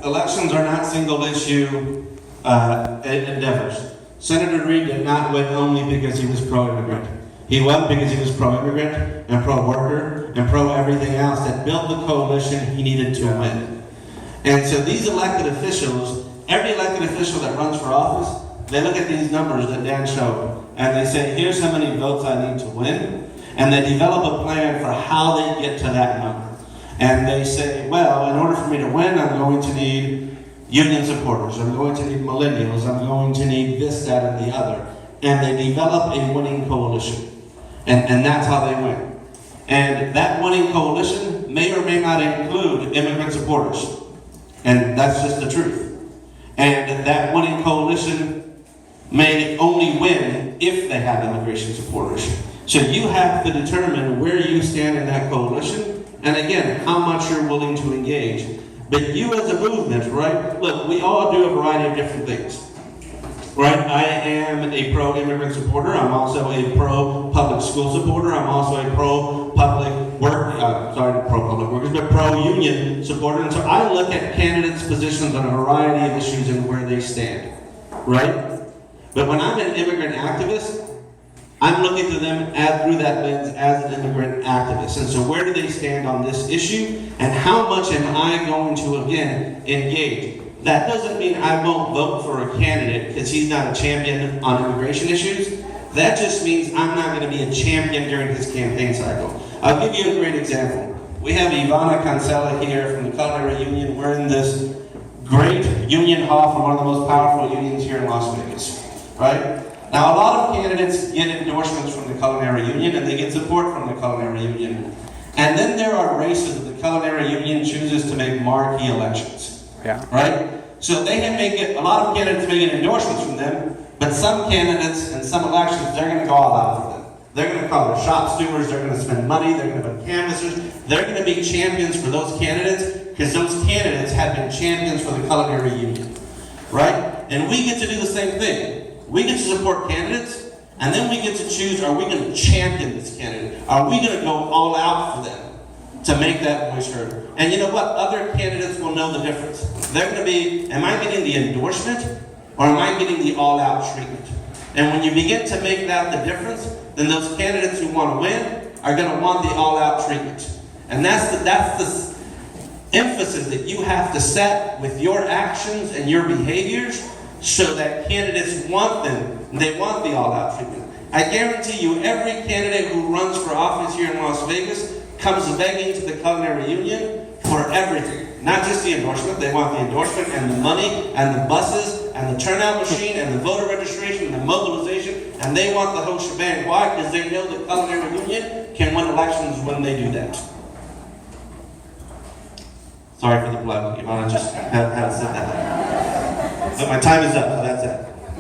elections are not single issue endeavors. Senator Reid did not win only because he was pro-immigrant. He won because he was pro-immigrant and pro-worker and pro-everything else that built the coalition he needed to win. And so these elected officials, every elected official that runs for office, they look at these numbers that Dan showed and they say, here's how many votes I need to win. And they develop a plan for how they get to that number. And they say, well, in order for me to win, I'm going to need union supporters, I'm going to need millennials, I'm going to need this, that, and the other. And they develop a winning coalition. And that's how they win. And that winning coalition may or may not include immigrant supporters. And that's just the truth. And that winning coalition may only win if they have immigration supporters. So you have to determine where you stand in that coalition, and again, how much you're willing to engage. But you as a movement, right? Look, we all do a variety of different things, right? I am a pro-immigrant supporter. I'm also a pro-public school supporter. I'm also a pro-public work, pro-public workers, but pro-union supporter. And so I look at candidates' positions on a variety of issues and where they stand, right? But when I'm an immigrant activist, I'm looking to them through that lens as an immigrant activist. And so where do they stand on this issue? And how much am I going to, again, engage? That doesn't mean I won't vote for a candidate because he's not a champion on immigration issues. That just means I'm not going to be a champion during his campaign cycle. I'll give you a great example. We have Ivana Cancela here from the Culinary Union. We're in this great union hall from one of the most powerful unions here in Las Vegas, right? Now, a lot of candidates get endorsements from the Culinary Union and they get support from the Culinary Union. And then there are races that the Culinary Union chooses to make marquee elections. Yeah. Right? So they can make it, a lot of candidates may get endorsements from them, but some candidates and some elections, they're going to go all out for them. They're going to call their shop stewards, they're going to spend money, they're going to put canvassers, they're going to be champions for those candidates because those candidates have been champions for the Culinary Union. Right? And we get to do the same thing. We get to support candidates, and then we get to choose, are we going to champion this candidate? Are we going to go all out for them to make that voice heard? And you know what? Other candidates will know the difference. They're going to be, am I getting the endorsement, or am I getting the all-out treatment? And when you begin to make that the difference, then those candidates who want to win are going to want the all-out treatment. And that's the emphasis that you have to set with your actions and your behaviors, so that candidates want them, they want the all-out treatment. I guarantee you, every candidate who runs for office here in Las Vegas comes begging to the Culinary Union for everything. Not just the endorsement, they want the endorsement and the money and the buses and the turnout machine and the voter registration and the mobilization, and they want the whole shebang. Why? Because they know the Culinary Union can win elections when they do that. Sorry for the plug, Ivana, just had to set that up. But my time is up, so that's it.